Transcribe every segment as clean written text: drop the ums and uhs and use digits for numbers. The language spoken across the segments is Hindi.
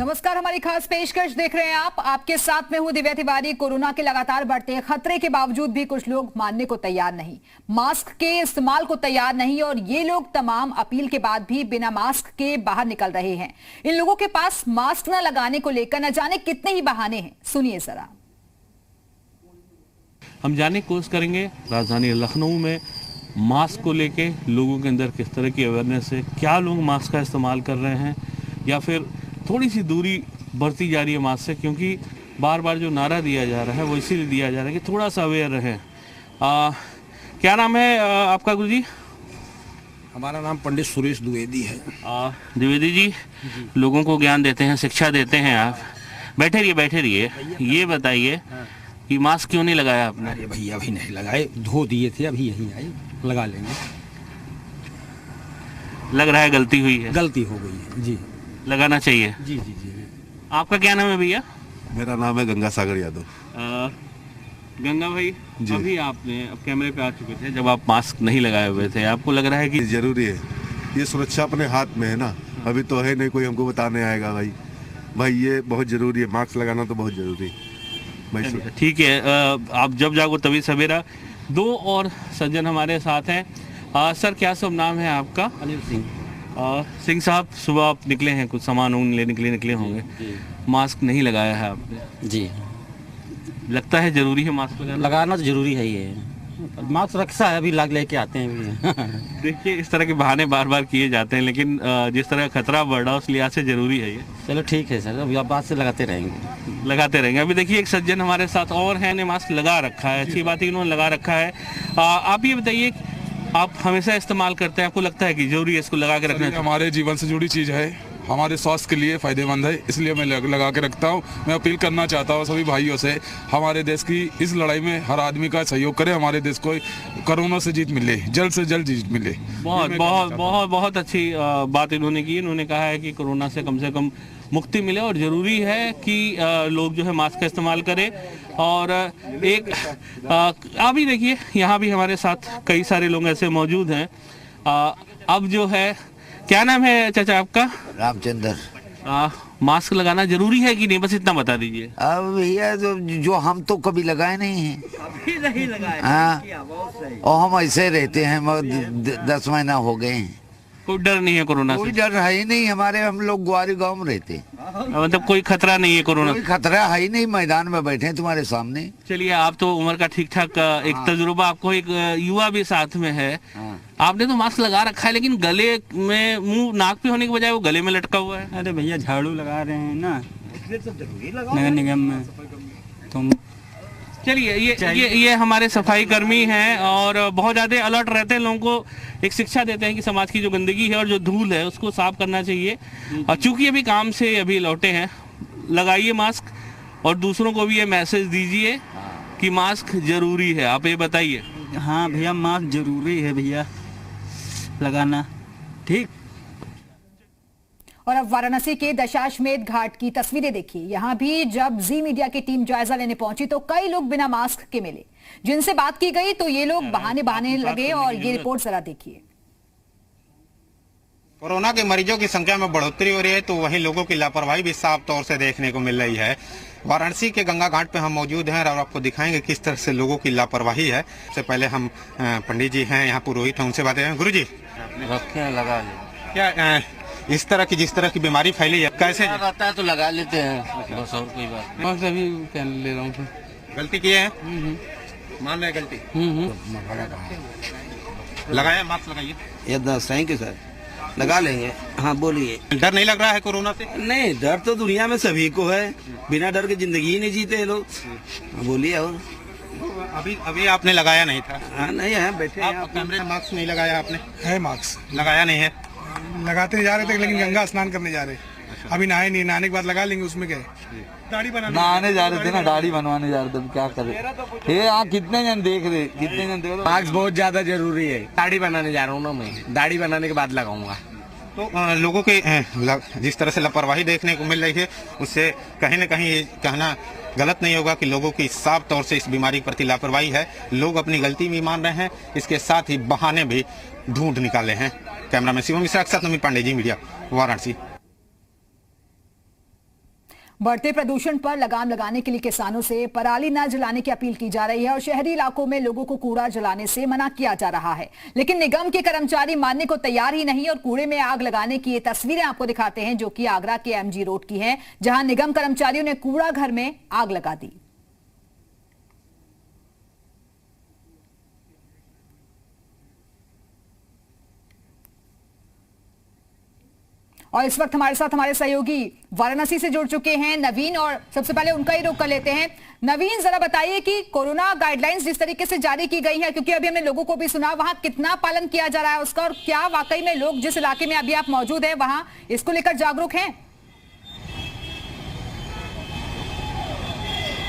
नमस्कार, हमारी खास पेशकश देख रहे हैं आप। आपके साथ में हूं दिव्या तिवारी। कोरोना के लगातार बढ़ते खतरे के बावजूद भी कुछ लोग मानने को तैयार नहीं, मास्क के इस्तेमाल को तैयार नहीं, और ये लोग तमाम अपील के बाद भी बिना मास्क के बाहर निकल रहे हैं। इन लोगों के पास मास्क न लगाने को लेकर न जाने कितने ही बहाने हैं। सुनिए जरा। हम जानने की कोशिश करेंगे राजधानी लखनऊ में मास्क को लेके लोगों के अंदर किस तरह की अवेयरनेस है, क्या लोग मास्क का इस्तेमाल कर रहे हैं या फिर थोड़ी सी दूरी बढ़ती जा रही है मास्क से, क्योंकि बार बार जो नारा दिया जा रहा है वो इसीलिए दिया जा रहा है कि थोड़ा सा अवेयर रहें। क्या नाम है आपका गुरुजी? हमारा नाम पंडित सुरेश द्विवेदी है। द्विवेदी जी, लोगों को ज्ञान देते हैं, शिक्षा देते हैं आप। बैठे रहिए। ये बताइए कि मास्क क्यों नहीं लगाया आपने? अरे भैया अभी नहीं लगाए, धो दिए थे, अभी यहीं आए, लगा लेंगे। लग रहा है गलती हुई है। गलती हो गई है जी, लगाना चाहिए। जी। आपका क्या नाम है भैया? मेरा नाम है गंगा सागर यादव। गंगा भाई जी। अभी आपने अब कैमरे पे आ चुके थे, जब आप मास्क नहीं लगाए हुए थे, आपको लग रहा है कि जरूरी है? ये सुरक्षा अपने हाथ में है ना, अभी तो है नहीं कोई हमको बताने आएगा। भाई ये बहुत जरूरी है, मास्क लगाना तो बहुत जरूरी है। ठीक है, आप जब जागो तभी सवेरा। दो और सज्जन हमारे साथ हैं। सर, क्या सब नाम है आपका? अनिल सिंह। सिंह साहब, सुबह आप निकले हैं, कुछ सामान लेने के लिए निकले होंगे, मास्क नहीं लगाया है आपने? जी। लगता है जरूरी है मास्क लगाना तो जरूरी है, ये मास्क रक्षा है, अभी लेके आते हैं। देखिए, इस तरह के बहाने बार बार किए जाते हैं, लेकिन जिस तरह खतरा बढ़ रहा है उस लिहाज से जरूरी है ये। चलो ठीक है सर, अभी आप बात से लगाते रहेंगे। अभी देखिए एक सज्जन हमारे साथ और हैं, ने मास्क लगा रखा है। अच्छी बात है कि उन्होंने लगा रखा है। आप ये बताइए, आप हमेशा इस्तेमाल करते हैं, आपको लगता है कि जरूरी है इसको लगा के रखना? हमारे जीवन से जुड़ी चीज़ है, हमारे स्वास्थ्य के लिए फायदेमंद है, इसलिए मैं लगा के रखता हूँ। मैं अपील करना चाहता हूँ सभी भाइयों से, हमारे देश की इस लड़ाई में हर आदमी का सहयोग करे, हमारे देश को कोरोना से जीत मिले, जल्द से जल्द जीत मिले। बहुत अच्छी बात इन्होंने की। इन्होंने कहा है कि कोरोना से कम मुक्ति मिले और ज़रूरी है कि लोग जो है मास्क का इस्तेमाल करें। और एक अभी देखिए यहाँ भी हमारे साथ कई सारे लोग ऐसे मौजूद हैं। अब जो है, क्या नाम है चाचा आपका? रामचंद्र। मास्क लगाना जरूरी है कि नहीं, बस इतना बता दीजिए। अब भैया जो हम तो कभी लगाए नहीं हैं। अभी नहीं लगाए? हाँ, और हम ऐसे रहते हैं, 10 महीना हो गए हैं। कोई डर नहीं है कोरोना से? कोई डर है ही नहीं, हमारे हम लोग ग्वारी गांव में रहते हैं। मतलब कोई खतरा नहीं है कोरोना? कोई खतरा है ही नहीं, मैदान में बैठे हैं तुम्हारे सामने। चलिए, आप तो उम्र का ठीक ठाक एक तजुर्बा, आपको एक युवा भी साथ में है। आपने तो मास्क लगा रखा है, लेकिन गले में, मुंह नाक पे होने के बजाय वो गले में लटका हुआ है। अरे भैया झाड़ू लगा रहे हैं ना नगर निगम में, तुम चलिए, ये हमारे सफाई कर्मी हैं और बहुत ज़्यादा अलर्ट रहते हैं, लोगों को एक शिक्षा देते हैं कि समाज की जो गंदगी है और जो धूल है उसको साफ करना चाहिए। और चूंकि अभी काम से अभी लौटे हैं, लगाइए मास्क और दूसरों को भी ये मैसेज दीजिए कि मास्क जरूरी है। आप ये बताइए। हाँ भैया, मास्क जरूरी है भैया लगाना, ठीक। और अब वाराणसी के दशाश्वमेध घाट की तस्वीरें देखिए। यहां भी जब जी मीडिया की टीम जायजा लेने पहुंची तो कई लोग बिना मास्क के मिले। जिनसे बात की गई तो ये लोग बहाने लगे, और ये रिपोर्ट जरा देखिए। कोरोना के मरीजों की संख्या में बढ़ोतरी हो रही है, तो वहीं लोगों की लापरवाही भी साफ तौर से देखने को मिल रही है। वाराणसी के गंगा घाट पे हम मौजूद हैं और आपको दिखाएंगे किस तरह से लोगों की लापरवाही है। सबसे पहले हम पंडित जी हैं, यहाँ पुरोहित हैं, उनसे बातें हैं। गुरु जी, लगा क्या इस तरह की, जिस तरह की बीमारी फैली है, कैसे रहता है तो लगा लेते हैं, बस और कोई बात नहीं। अभी पहन ले रहा हूँ। गलती की है, मान रहे गलती। लगाया मास्क, लगाइए। ये थैंक यू सर, लगा लेंगे। हाँ बोलिए। डर नहीं लग रहा है कोरोना से? नहीं, डर तो दुनिया में सभी को है, बिना डर के जिंदगी ही नहीं जीते लोग। बोलिए। और अभी आपने लगाया नहीं था? हाँ, नहीं है, बैठे हैं आप कैमरे में। मास्क नहीं लगाया आपने? है मास्क लगाया नहीं है? लगाते जा रहे थे, लेकिन गंगा स्नान करने जा रहे, अभी नहाए नहीं, नहाने के बाद लगा लेंगे। उसमें क्या है, दाढ़ी बनाने नहाने जा रहे थे ना, दाढ़ी बनवाने जा रहे थे, क्या करे। ये आप कितने जन देख रहे, मास्क बहुत ज्यादा जरूरी है। दाढ़ी बनाने जा रहा हूँ ना मैं, दाढ़ी बनाने के बाद लगाऊंगा। तो लोगों के जिस तरह से लापरवाही देखने को मिल रही है, उससे कहीं न कहीं ये कहना गलत नहीं होगा कि लोगों की साफ तौर से इस बीमारी के प्रति लापरवाही है। लोग अपनी गलती भी मान रहे हैं, इसके साथ ही बहाने भी ढूंढ निकाले हैं। कैमरामैन शिवम मिश्रा के साथ नमी पांडे, जी मीडिया, वाराणसी। बढ़ते प्रदूषण पर लगाम लगाने के लिए किसानों से पराली न जलाने की अपील की जा रही है और शहरी इलाकों में लोगों को कूड़ा जलाने से मना किया जा रहा है। लेकिन निगम के कर्मचारी मानने को तैयार ही नहीं और कूड़े में आग लगाने की ये तस्वीरें आपको दिखाते हैं, जो कि आगरा के एमजी रोड की हैं, जहां निगम कर्मचारियों ने कूड़ा घर में आग लगा दी। और इस वक्त हमारे साथ हमारे सहयोगी वाराणसी से जुड़ चुके हैं नवीन, और सबसे पहले उनका ही रुख कर लेते हैं। नवीन, जरा बताइए कि कोरोना गाइडलाइंस जिस तरीके से जारी की गई है, क्योंकि अभी हमने लोगों को भी सुना, वहां कितना पालन किया जा रहा है उसका, और क्या वाकई में लोग जिस इलाके में अभी आप मौजूद हैं वहां इसको लेकर जागरूक हैं?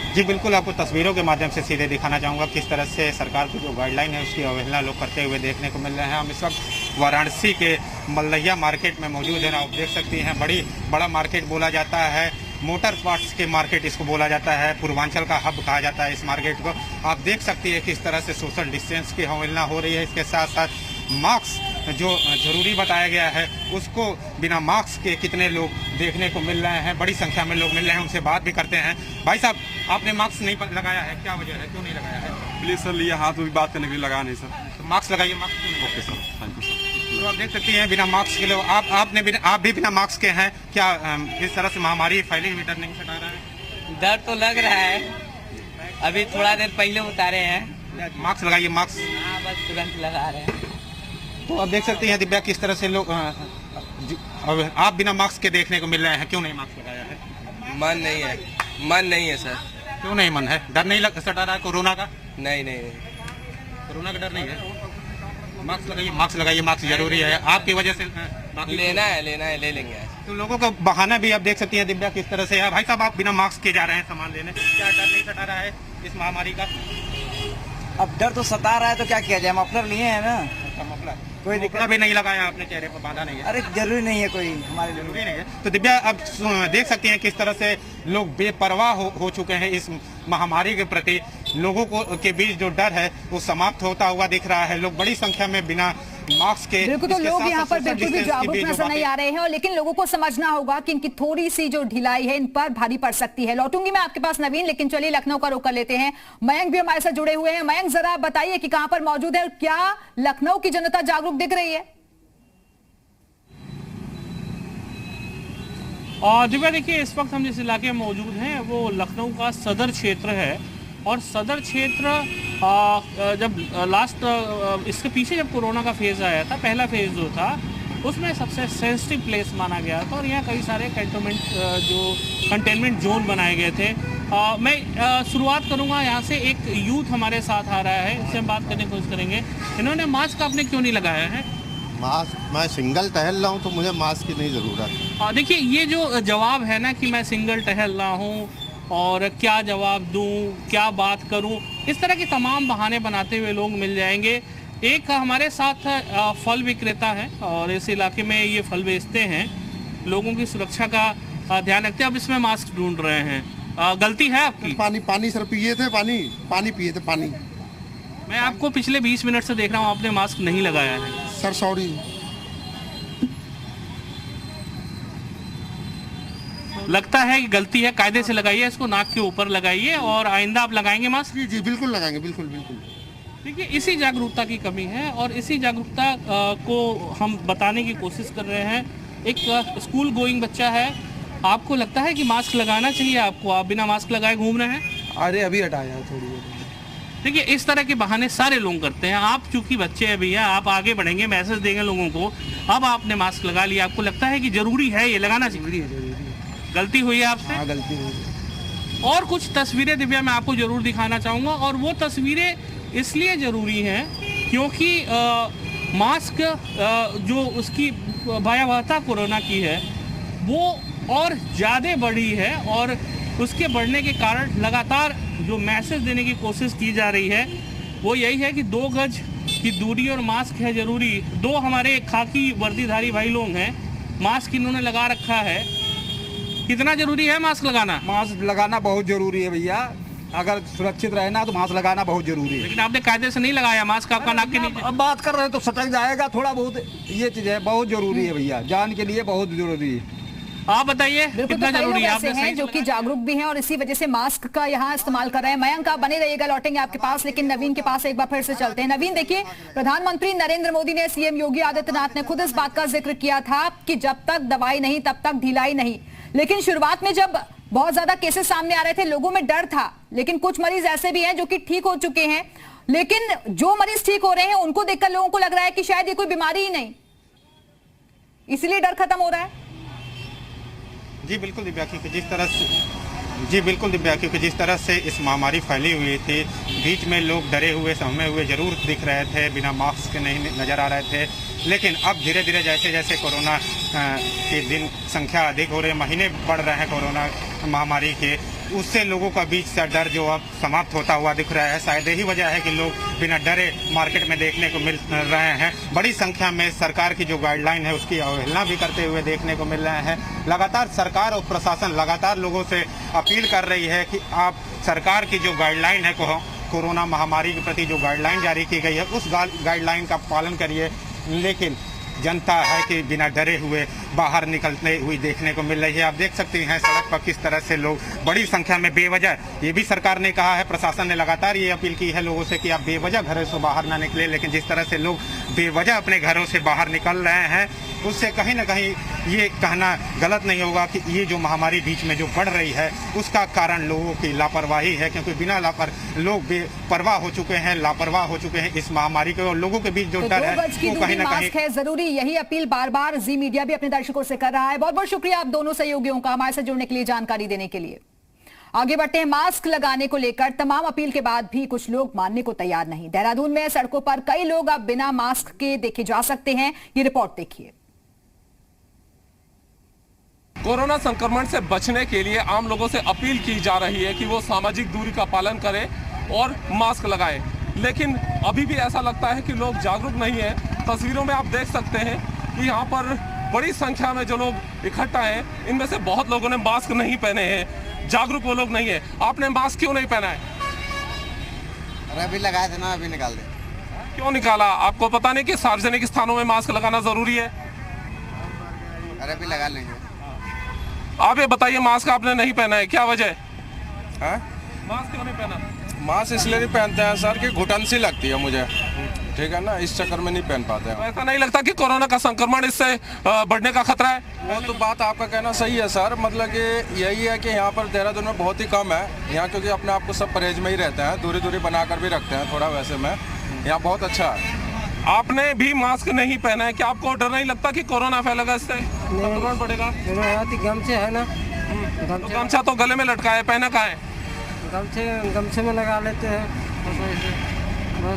जी बिल्कुल, आपको तस्वीरों के माध्यम से सीधे दिखाना चाहूँगा किस तरह से सरकार की जो गाइडलाइन है उसकी अवहेलना लोग करते हुए देखने को मिल रहे हैं। हम इस वक्त वाराणसी के मल्लैया मार्केट में मौजूद हैं। आप देख सकती हैं बड़ा मार्केट बोला जाता है, मोटर पार्ट्स के मार्केट इसको बोला जाता है, पूर्वांचल का हब कहा जाता है इस मार्केट को। आप देख सकती है किस तरह से सोशल डिस्टेंस की अवहेलना हो रही है। इसके साथ साथ मास्क जो जरूरी बताया गया है उसको बिना मास्क के कितने लोग देखने को मिल रहे हैं, बड़ी संख्या में लोग मिल रहे हैं। उनसे बात भी करते हैं। भाई साहब, आपने मास्क नहीं लगाया है, क्या वजह है, क्यों नहीं लगाया है? प्लीज सर, लिए हाथ में भी बात करने के लिए लगा नहीं सर। तो मास्क लगाइए, मास्क क्यों नहीं? Okay sir, thank you sir. तो आप देख सकती हैं बिना मास्क के लोग, आप भी बिना मास्क के हैं। क्या इस तरह से महामारी फैली हुई डर नहीं सता रहा है? डर तो लग रहा है, अभी थोड़ा देर पहले उतारे हैं। मास्क लगाइए, मास्क। हाँ, बस तुरंत लगा रहे हैं। तो आप देख सकते हैं दिव्या किस तरह से लोग आप बिना मास्क के देखने को मिल रहे हैं। क्यों नहीं मास्क लगाया है? मन नहीं है सर। क्यों नहीं मन है? डर नहीं सता रहा है कोरोना का? नहीं, कोरोना का डर नहीं है। मास्क लगाइए, मास्क जरूरी है आपकी वजह से। लेना है, ले लेंगे। तो लोगों का बहाना भी आप देख सकती हैं दिव्या किस तरह से है। भाई साहब, आप बिना मास्क के जा रहे हैं सामान लेने, क्या डर नहीं सता रहा है इस महामारी का? अब डर तो सता रहा है तो क्या किया जाए, हम अपना लिए हैं ना, कोई दिक्कत भी नहीं लगाया आपने, चेहरे पर बांधा नहीं है। अरे जरूरी नहीं है, कोई हमारे जरूरी नहीं है। तो दिव्या, अब देख सकती हैं किस तरह से लोग बेपरवाह हो चुके हैं इस महामारी के प्रति। लोगों को के बीच जो डर है वो समाप्त होता हुआ दिख रहा है। लोग बड़ी संख्या में बिना मास्क के, बिल्कुल, तो लोग यहाँ पर बिल्कुल भी जागरूक नजर नहीं आ रहे हैं, और लेकिन लोगों को समझना होगा कि इनकी थोड़ी सी जो ढिलाई है इन पर भारी पड़ सकती है। लौटूंगी मैं आपके पास नवीन, लेकिन चलिए लखनऊ का रुख कर लेते हैं। मयंक भी हमारे साथ जुड़े हुए हैं। मयंक, जरा बताइए कि कहां पर मौजूद है और क्या लखनऊ की जनता जागरूक दिख रही है? दिव्या, देखिए, इस वक्त हम जिस इलाके में मौजूद हैं वो लखनऊ का सदर क्षेत्र है, और सदर क्षेत्र जब लास्ट इसके पीछे जब कोरोना का फेज़ आया था, पहला फेज़ जो था, उसमें सबसे सेंसिटिव प्लेस माना गया था, और यहाँ कई सारे कंटेनमेंट जोन बनाए गए थे। मैं शुरुआत करूँगा यहाँ से। एक यूथ हमारे साथ आ रहा है, इससे हम बात करने की कोशिश करेंगे। इन्होंने मास्क आपने क्यों नहीं लगाया है? मास्क, मैं सिंगल टहल रहा हूँ तो मुझे मास्क की नहीं ज़रूरत। देखिए, ये जो जवाब है ना कि मैं सिंगल टहल रहा हूँ और क्या जवाब दूं, क्या बात करूं, इस तरह के तमाम बहाने बनाते हुए लोग मिल जाएंगे। एक हमारे साथ फल विक्रेता है और इस इलाके में ये फल बेचते हैं, लोगों की सुरक्षा का ध्यान रखते हैं। अब इसमें मास्क ढूंढ रहे हैं, गलती है आपकी? पानी सर पिए थे, पानी पिए थे, पानी। मैं आपको पिछले 20 मिनट से देख रहा हूँ, आपने मास्क नहीं लगाया है। Sir sorry. लगता है कि गलती है, कायदे से लगाइए, इसको नाक के ऊपर लगाइए, और आइंदा आप लगाएंगे मास्क? जी बिल्कुल लगाएंगे, बिल्कुल। देखिए, इसी जागरूकता की कमी है और इसी जागरूकता को हम बताने की कोशिश कर रहे हैं। एक स्कूल गोइंग बच्चा है, आपको लगता है कि मास्क लगाना चाहिए आपको? आप बिना मास्क लगाए घूम रहे हैं? अरे अभी हटाया थोड़ी देर। देखिए, इस तरह के बहाने सारे लोग करते हैं। आप चूंकि बच्चे हैं भैया, आप आगे बढ़ेंगे, मैसेज देंगे लोगों को। अब आपने मास्क लगा लिया, आपको लगता है कि जरूरी है ये लगाना चाहिए? गलती हुई है आपसे? हाँ, गलती हुई। और कुछ तस्वीरें दिव्या मैं आपको जरूर दिखाना चाहूँगा, और वो तस्वीरें इसलिए ज़रूरी हैं क्योंकि मास्क जो उसकी भयावहता कोरोना की है वो और ज़्यादा बढ़ी है, और उसके बढ़ने के कारण लगातार जो मैसेज देने की कोशिश की जा रही है वो यही है कि 2 गज की दूरी और मास्क है ज़रूरी। 2 हमारे खाकी वर्दीधारी भाई लोग हैं, मास्क इन्होंने लगा रखा है। कितना जरूरी है मास्क लगाना? मास्क लगाना बहुत जरूरी है भैया, अगर सुरक्षित रहना तो मास्क लगाना बहुत जरूरी है। लेकिन आपने कायदे से नहीं लगाया मास्क, आपका नाक के नीचे। अब बात कर रहे हैं तो सटक जाएगा थोड़ा बहुत, ये चीज़ है, बहुत जरूरी है भैया, जान के लिए बहुत जरूरी है। आप बताइए बिल्कुल, कितना तो कई जरूरी लोग है? ऐसे आपने हैं सही जो कि जागरूक भी हैं और इसी वजह से मास्क का यहाँ इस्तेमाल कर रहे हैं। मयंक, आप बने रहिएगा, लौटेंगे आपके पास, लेकिन नवीन के पास एक बार फिर से चलते हैं। नवीन, देखिए, प्रधानमंत्री नरेंद्र मोदी ने, सीएम योगी आदित्यनाथ ने खुद इस बात का जिक्र किया था कि जब तक दवाई नहीं तब तक ढिलाई नहीं। लेकिन शुरुआत में जब बहुत ज्यादा केसेस सामने आ रहे थे, लोगों में डर था, लेकिन कुछ मरीज ऐसे भी हैं जो कि ठीक हो चुके हैं। लेकिन जो मरीज ठीक हो रहे हैं उनको देखकर लोगों को लग रहा है कि शायद ये कोई बीमारी ही नहीं, इसलिए डर खत्म हो रहा है। जी बिल्कुल दिव्या, क्योंकि जिस तरह से इस महामारी फैली हुई थी, बीच में लोग डरे हुए सहमे हुए जरूर दिख रहे थे, बिना मास्क के नहीं नजर आ रहे थे। लेकिन अब धीरे धीरे जैसे जैसे कोरोना के दिन संख्या अधिक हो रही है, महीने बढ़ रहे हैं कोरोना महामारी के, उससे लोगों का बीच से डर जो अब समाप्त होता हुआ दिख रहा है। शायद यही वजह है कि लोग बिना डरे मार्केट में देखने को मिल रहे हैं। बड़ी संख्या में सरकार की जो गाइडलाइन है उसकी अवहेलना भी करते हुए देखने को मिल रहे हैं। लगातार सरकार और प्रशासन लगातार लोगों से अपील कर रही है कि आप सरकार की जो गाइडलाइन है, कोरोना महामारी के प्रति जो गाइडलाइन जारी की गई है, उस गाइडलाइन का पालन करिए। लेकिन जनता है कि बिना डरे हुए बाहर निकलते हुए देखने को मिल रही है। आप देख सकते हैं सड़क पर किस तरह से लोग बड़ी संख्या में बेवजह, ये भी सरकार ने कहा है, प्रशासन ने लगातार ये अपील की है लोगों से कि आप बेवजह घरों से बाहर ना निकले। लेकिन जिस तरह से लोग बेवजह अपने घरों से बाहर निकल रहे हैं, उससे कहीं ना कहीं ये कहना गलत नहीं होगा कि ये जो महामारी बीच में जो बढ़ रही है उसका कारण लोगों की लापरवाही है। क्योंकि बिना लोग बेपरवाह हो चुके हैं, लापरवाह हो चुके हैं इस महामारी के, और लोगों के बीच जो डर है वो कहीं ना कहीं है जरूरी। यही अपील बार बार जी मीडिया भी अपने दर्शकों से कर रहा है। बहुत बहुत शुक्रिया आप दोनों सहयोगियों का हमारे साथ जुड़ने के लिए, जानकारी देने के लिए। आगे बढ़ते हैं। मास्क लगाने को लेकर तमाम अपील के बाद भी कुछ लोग मानने को तैयार नहीं। देहरादून में सड़कों पर कई लोग अब बिना मास्क के देखे जा सकते हैं। ये रिपोर्ट देखिए। कोरोना संक्रमण से बचने के लिए आम लोगों से अपील की जा रही है कि वो सामाजिक दूरी का पालन करें और मास्क लगाएं। लेकिन अभी भी ऐसा लगता है कि लोग जागरूक नहीं है। तस्वीरों में आप देख सकते हैं कि यहाँ पर बड़ी संख्या में जो लोग इकट्ठा हैं, इनमें से बहुत लोगों ने मास्क नहीं पहने हैं। जागरूक वो लोग नहीं है। आपने मास्क क्यों नहीं पहना है? अरे अभी लगाए थे ना, अभी निकाल दे। क्यों निकाला? आपको पता नहीं कि सार्वजनिक स्थानों में मास्क लगाना जरूरी है? अरे अभी लगा लेंगे। आप ये बताइए, मास्क आपने नहीं पहना है, क्या वजह है? मास्क क्यों नहीं पहना? मास्क इसलिए नहीं पहनते हैं सर कि घुटन सी लगती है मुझे, ठीक है ना, इस चक्कर में नहीं पहन पाते हैं। ऐसा नहीं लगता कि कोरोना का संक्रमण इससे बढ़ने का खतरा है? वो तो बात आपका कहना सही है सर, मतलब कि यही है कि यहाँ पर देहरादून में बहुत ही कम है यहाँ, क्योंकि अपने आप को सब परहेज में ही रहते हैं, दूरी दूरी बनाकर भी रखते हैं थोड़ा। वैसे में यहाँ बहुत अच्छा है। आपने भी मास्क नहीं पहना है, क्या आपको डर नहीं लगता कि कोरोना फैलेगा, इससे संक्रमण बढ़ेगा? गमछे है ना, तो गमछा तो गले में लटका है, पहना कहाँ है? गमछे में लगा लेते हैं।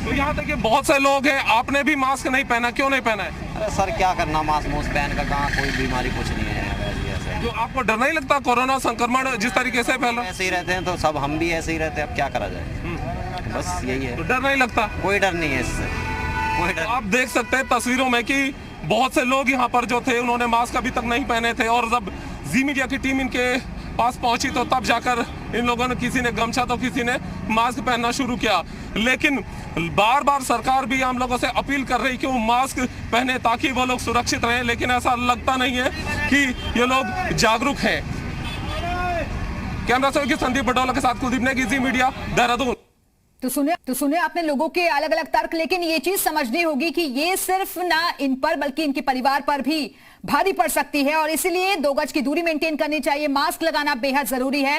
तो यहाँ तक कि बहुत से लोग हैं, आपने भी मास्क नहीं पहना, क्यों नहीं पहना है? अरे सर क्या करना, मास्क पहन कर, कहाँ कोई बीमारी कुछ नहीं है। तो आपको डर नहीं लगता कोरोना संक्रमण जिस तरीके से फैला? ऐसे ही रहते हैं तो सब, हम भी ऐसे ही रहते हैं, अब क्या करा जाए, बस यही है। तो डर नहीं लगता? कोई डर नहीं है इससे, कोई डर। तो आप देख सकते हैं तस्वीरों में कि बहुत से लोग यहाँ पर जो थे उन्होंने मास्क अभी तक नहीं पहने थे, और जब जी मीडिया की टीम इनके पास पहुंची तो तब जाकर इन लोगों ने, किसी ने गमछा तो किसी ने मास्क पहनना शुरू किया। लेकिन बार बार सरकार भी आम लोगों से अपील कर रही कि वो मास्क पहने ताकि वो लोग सुरक्षित रहें, लेकिन ऐसा लगता नहीं है कि ये लोग जागरूक हैं। कैमरा सहयोगी संदीप बडोला के साथ कुलदीप नेगी, जी मीडिया, देहरादून। तो सुने आपने लोगों के अलग अलग तर्क, लेकिन ये चीज समझनी होगी कि ये सिर्फ ना इन पर बल्कि इनके परिवार पर भी भारी पड़ सकती है, और इसीलिए 2 गज की दूरी मेंटेन करनी चाहिए। मास्क लगाना बेहद जरूरी है।